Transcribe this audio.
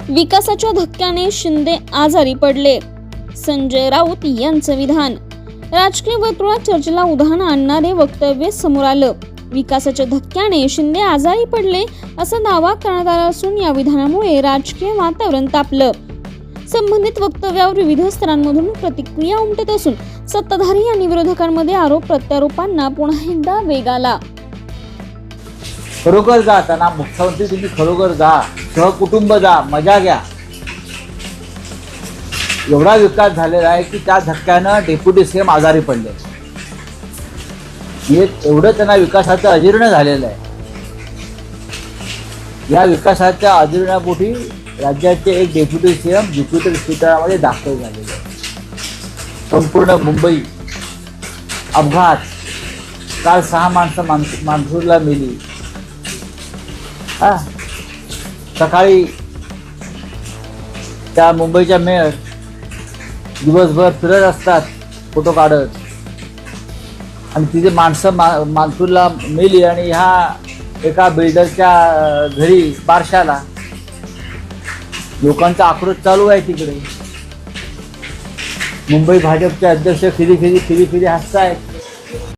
विकासाच्या धक्क्याने शिंदे आजारी पडले. संजय राऊत यांचं विधान. राजकीय वर्तुळात चर्चेला उधाण आणणारे वक्तव्य समोर आलं. विकासाच्या धक्क्याने शिंदे आजारी पडले असा दावा करण्यात आला असून या विधानामुळे राजकीय वातावरण तापलं. संबंधित वक्तव्यावर विविध स्तरांमधून प्रतिक्रिया उमटत असून सत्ताधारी आणि विरोधकांमध्ये आरोप प्रत्यारोपांना पुन्हा एकदा वेग आला. खरोखर जा, त्यांना मुख्यमंत्री तुम्ही खरोखर जा, सहकुटुंब जा, मजा घ्या. एवढा विकास झालेला आहे की त्या धक्क्यानं डेप्युटी सीएम आजारी पडले. एवढं त्यांना विकासाचं अजीर्ण झालेलं आहे. या विकासाच्या अजीर्णापोटी राज्याचे एक डेप्युटी सीएम ज्युपिटर इस्पितळामध्ये दाखल झालेले आहे. संपूर्ण मुंबई अपघात, काल 6 माणसं मान्सूरला मेली. सकाळी त्या मुंबईच्या मेयर दिवसभर फिरत असतात फोटो काढत, आणि तिथे माणसं मान्सूरला मेली आणि ह्या एका बिल्डरच्या घरी बारशाला लोकांचा आक्रोश चालू आहे. तिकडे मुंबई भाजपचे अध्यक्ष फिरी हसतायत.